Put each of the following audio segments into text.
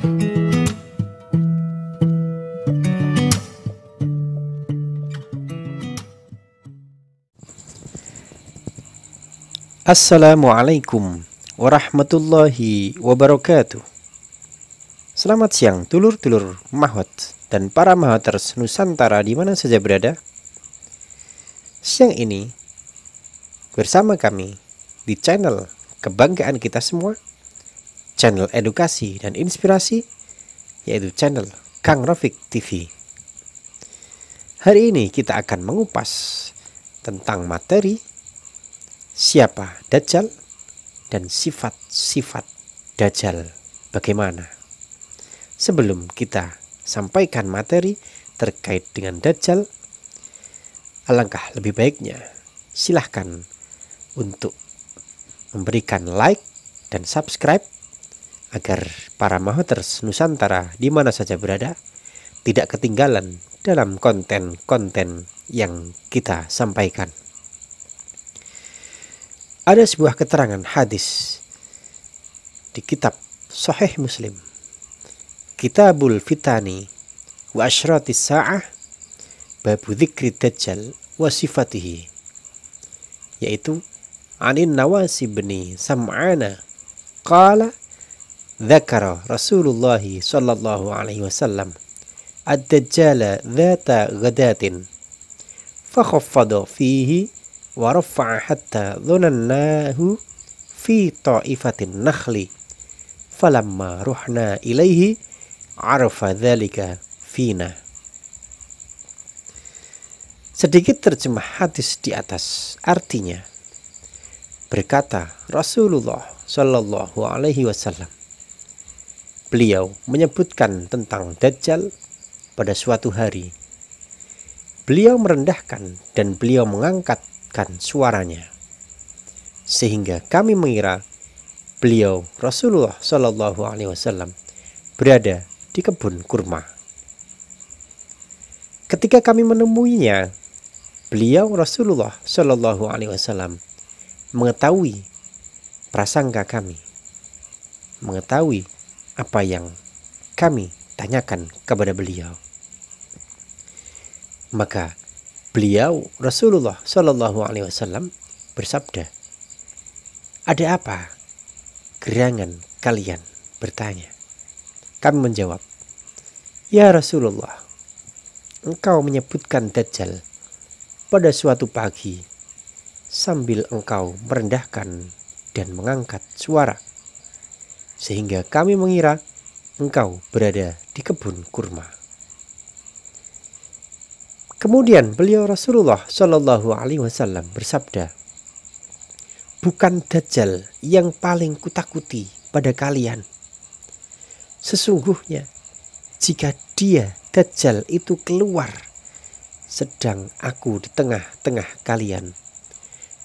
Assalamualaikum warahmatullahi wabarakatuh. Selamat siang dulur-dulur mahwat dan para mahwaters Nusantara di mana saja berada. Siang ini bersama kami di channel kebanggaan kita semua, channel edukasi dan inspirasi, yaitu channel Kang Rafiq TV. Hari ini kita akan mengupas tentang materi siapa Dajjal dan sifat-sifat Dajjal bagaimana. Sebelum kita sampaikan materi terkait dengan Dajjal, alangkah lebih baiknya silahkan untuk memberikan like dan subscribe agar para mahwaters Nusantara di mana saja berada tidak ketinggalan dalam konten-konten yang kita sampaikan. Ada sebuah keterangan hadis di kitab Sahih Muslim, Kitabul Fitani wa Asyratis Sa'ah, Babu Dzikri Dajjal wa Sifatihi, yaitu Anin Nawasi bin Sam'ana qala dzakara Rasulullah sallallahu alaihi wasallam ad-Dajjala dzata ghadatin fa khaffada fihi wa rafa'a hatta dhunannahu fi ta'ifatin nakhli falamma ruhna ilaihi arafa dzalika fina. Sedikit terjemah hadis di atas, artinya berkata Rasulullah sallallahu alaihi wasallam, beliau menyebutkan tentang Dajjal pada suatu hari. Beliau merendahkan dan beliau mengangkat suaranya sehingga kami mengira beliau Rasulullah Shallallahu Alaihi Wasallam berada di kebun kurma. Ketika kami menemuinya, beliau Rasulullah Shallallahu Alaihi Wasallam mengetahui prasangka kami, mengetahui apa yang kami tanyakan kepada beliau. Maka beliau Rasulullah Shallallahu Alaihi Wasallam bersabda, ada apa gerangan kalian bertanya? Kami menjawab, ya Rasulullah, engkau menyebutkan Dajjal pada suatu pagi sambil engkau merendahkan dan mengangkat suara, sehingga kami mengira engkau berada di kebun kurma. Kemudian beliau Rasulullah Shallallahu Alaihi Wasallam bersabda, bukan Dajjal yang paling kutakuti pada kalian. Sesungguhnya jika dia Dajjal itu keluar sedang aku di tengah-tengah kalian,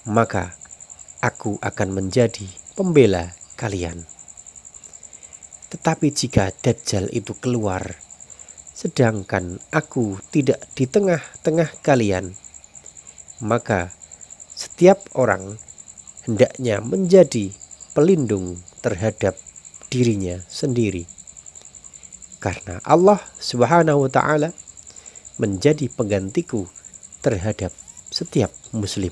maka aku akan menjadi pembela kalian. Tetapi jika Dajjal itu keluar sedangkan aku tidak di tengah-tengah kalian, maka setiap orang hendaknya menjadi pelindung terhadap dirinya sendiri, karena Allah Subhanahu wa Ta'ala menjadi penggantiku terhadap setiap muslim.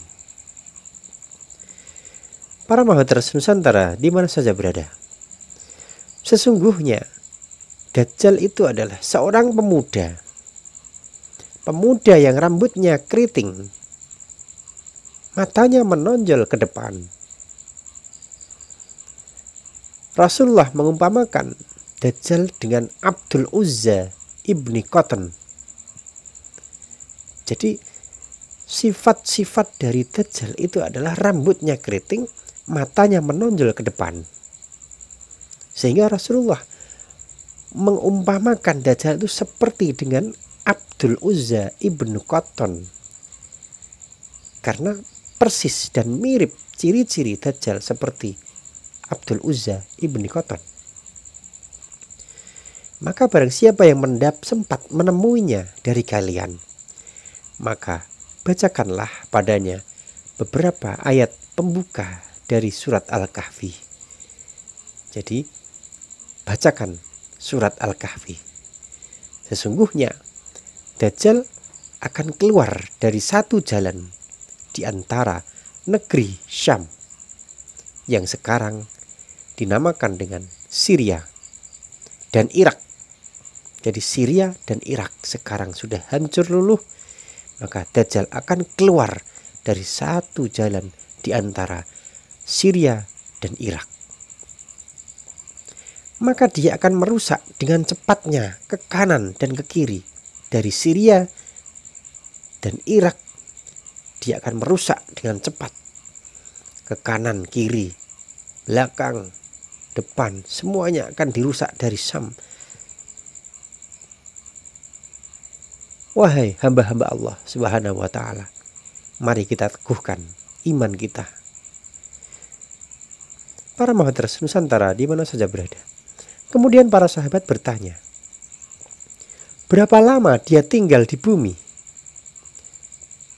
Para mahwaters Nusantara di mana saja berada, sesungguhnya Dajjal itu adalah seorang pemuda yang rambutnya keriting, matanya menonjol ke depan. Rasulullah mengumpamakan Dajjal dengan Abdul Uzza ibni Qatan. Jadi sifat-sifat dari Dajjal itu adalah rambutnya keriting, matanya menonjol ke depan. Sehingga Rasulullah mengumpamakan Dajjal itu seperti dengan Abdul Uzza ibnu Qatan, karena persis dan mirip ciri-ciri Dajjal seperti Abdul Uzza ibnu Qatan. Maka barang siapa yang sempat menemuinya dari kalian, maka bacakanlah padanya beberapa ayat pembuka dari surat Al-Kahfi. Jadi bacakan surat Al-Kahfi. Sesungguhnya Dajjal akan keluar dari satu jalan di antara negeri Syam yang sekarang dinamakan dengan Syria dan Irak. Jadi Syria dan Irak sekarang sudah hancur luluh, maka Dajjal akan keluar dari satu jalan di antara Syria dan Irak. Maka dia akan merusak dengan cepatnya ke kanan dan ke kiri. Dari Syria dan Irak dia akan merusak dengan cepat ke kanan, kiri, belakang, depan, semuanya akan dirusak dari Syam. Wahai hamba-hamba Allah Subhanahu wa ta'ala, mari kita teguhkan iman kita. Para Mahaters Nusantara di mana saja berada. Kemudian para sahabat bertanya, berapa lama dia tinggal di bumi?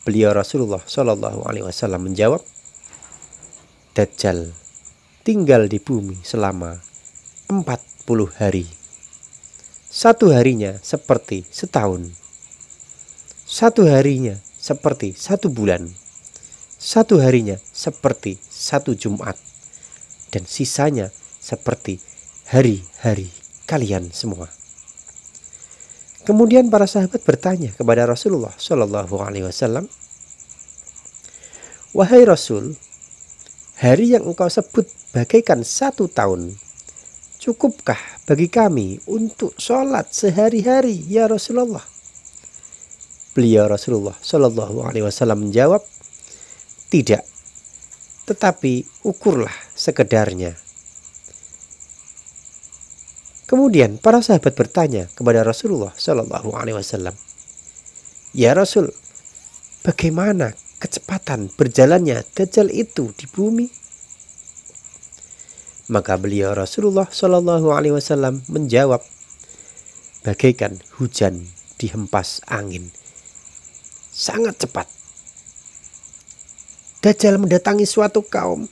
Beliau Rasulullah Shallallahu Alaihi Wasallam menjawab, Dajjal tinggal di bumi selama 40 hari. Satu harinya seperti setahun. Satu harinya seperti 1 bulan. Satu harinya seperti 1 Jumat. Dan sisanya seperti hari-hari kalian semua. Kemudian para sahabat bertanya kepada Rasulullah Shallallahu Alaihi Wasallam, wahai Rasul, hari yang engkau sebut bagaikan 1 tahun, cukupkah bagi kami untuk sholat sehari-hari ya Rasulullah? Beliau Rasulullah Shallallahu Alaihi Wasallam menjawab, tidak, tetapi ukurlah sekedarnya. Kemudian para sahabat bertanya kepada Rasulullah Shallallahu Alaihi Wasallam, ya Rasul, bagaimana kecepatan berjalannya Dajjal itu di bumi? Maka beliau Rasulullah Shallallahu Alaihi Wasallam menjawab, bagaikan hujan dihempas angin, sangat cepat. Dajjal mendatangi suatu kaum,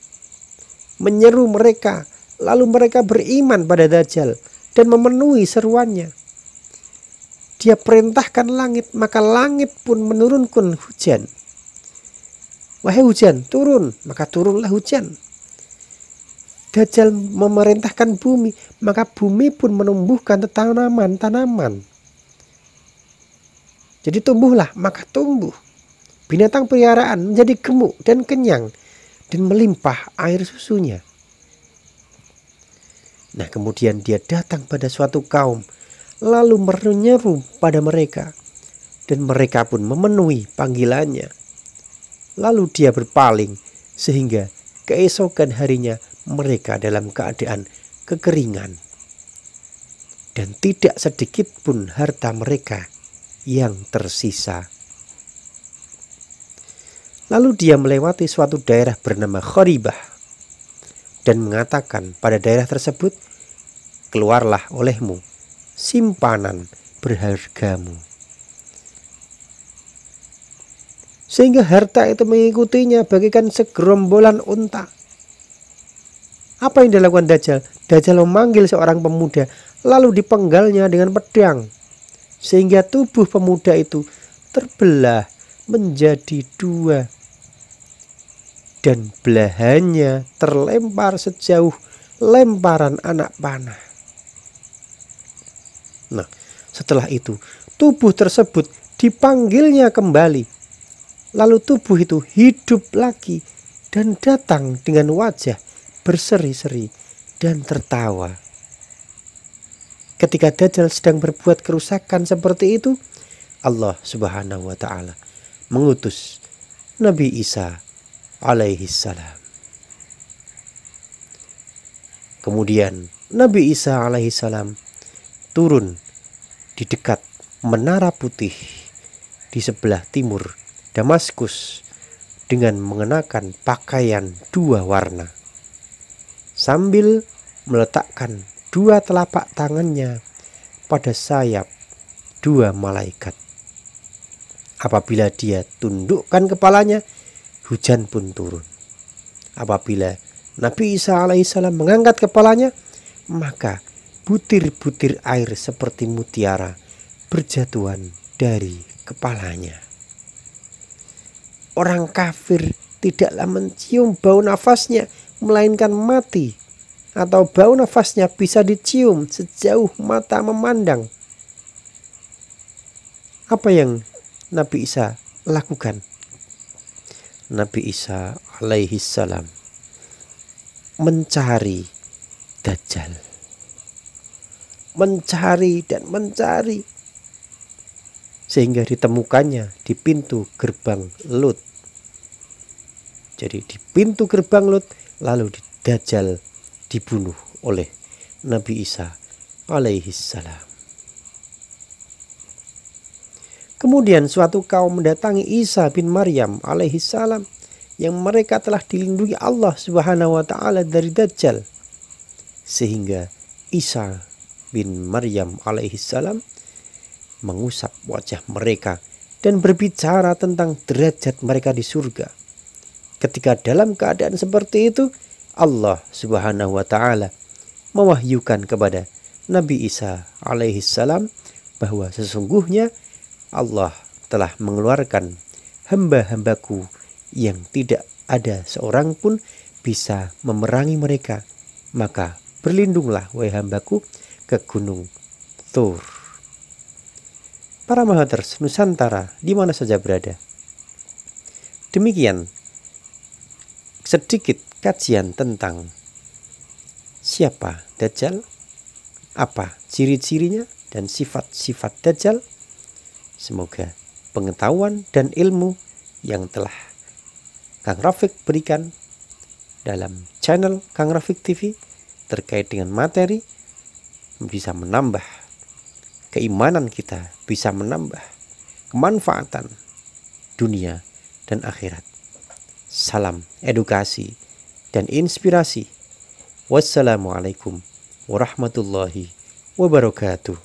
menyeru mereka, lalu mereka beriman pada Dajjal dan memenuhi seruannya. Dia perintahkan langit, maka langit pun menurunkan hujan. Wahai hujan, turun, maka turunlah hujan. Dajjal memerintahkan bumi, maka bumi pun menumbuhkan tanaman-tanaman. Jadi tumbuhlah, maka tumbuh. Binatang peliharaan menjadi gemuk dan kenyang dan melimpah air susunya. Nah, kemudian dia datang pada suatu kaum, lalu menyeru pada mereka, dan mereka pun memenuhi panggilannya. Lalu dia berpaling, sehingga keesokan harinya mereka dalam keadaan kekeringan. Dan tidak sedikit pun harta mereka yang tersisa. Lalu dia melewati suatu daerah bernama Kharibah dan mengatakan pada daerah tersebut, keluarlah olehmu simpanan berhargamu. Sehingga harta itu mengikutinya bagaikan segerombolan unta. Apa yang dilakukan Dajjal? Dajjal memanggil seorang pemuda, lalu dipenggalnya dengan pedang, sehingga tubuh pemuda itu terbelah menjadi 2 dan belahannya terlempar sejauh lemparan anak panah. Nah, setelah itu tubuh tersebut dipanggilnya kembali, lalu tubuh itu hidup lagi dan datang dengan wajah berseri-seri dan tertawa. Ketika Dajjal sedang berbuat kerusakan seperti itu, Allah Subhanahu wa ta'ala mengutus Nabi Isa alaihi salam. Kemudian Nabi Isa alaihi salam turun di dekat menara putih di sebelah timur Damaskus dengan mengenakan pakaian 2 warna, sambil meletakkan 2 telapak tangannya pada sayap 2 malaikat. Apabila dia tundukkan kepalanya, hujan pun turun. Apabila Nabi Isa alaihissalam mengangkat kepalanya, maka butir-butir air seperti mutiara berjatuhan dari kepalanya. Orang kafir tidaklah mencium bau nafasnya, melainkan mati, atau bau nafasnya bisa dicium sejauh mata memandang. Apa yang Nabi Isa lakukan? Nabi Isa alaihi salam mencari Dajjal. Mencari dan mencari, sehingga ditemukannya di pintu gerbang Lut. Jadi di pintu gerbang Lut, lalu Dajjal dibunuh oleh Nabi Isa alaihi salam. Kemudian suatu kaum mendatangi Isa bin Maryam alaihi salam, yang mereka telah dilindungi Allah Subhanahu wa taala dari Dajjal, sehingga Isa bin Maryam alaihi salam mengusap wajah mereka dan berbicara tentang derajat mereka di surga. Ketika dalam keadaan seperti itu, Allah Subhanahu wa taala mewahyukan kepada Nabi Isa alaihi salam bahwa sesungguhnya Allah telah mengeluarkan hamba-hambaku yang tidak ada seorang pun bisa memerangi mereka. Maka berlindunglah wahai hambaku ke gunung Tur. Para Mahaters Nusantara di mana saja berada, demikian sedikit kajian tentang siapa Dajjal, apa ciri-cirinya dan sifat-sifat Dajjal. Semoga pengetahuan dan ilmu yang telah Kang Rafiq berikan dalam channel Kang Rafiq TV terkait dengan materi bisa menambah keimanan kita, bisa menambah kemanfaatan dunia dan akhirat. Salam edukasi dan inspirasi. Wassalamualaikum warahmatullahi wabarakatuh.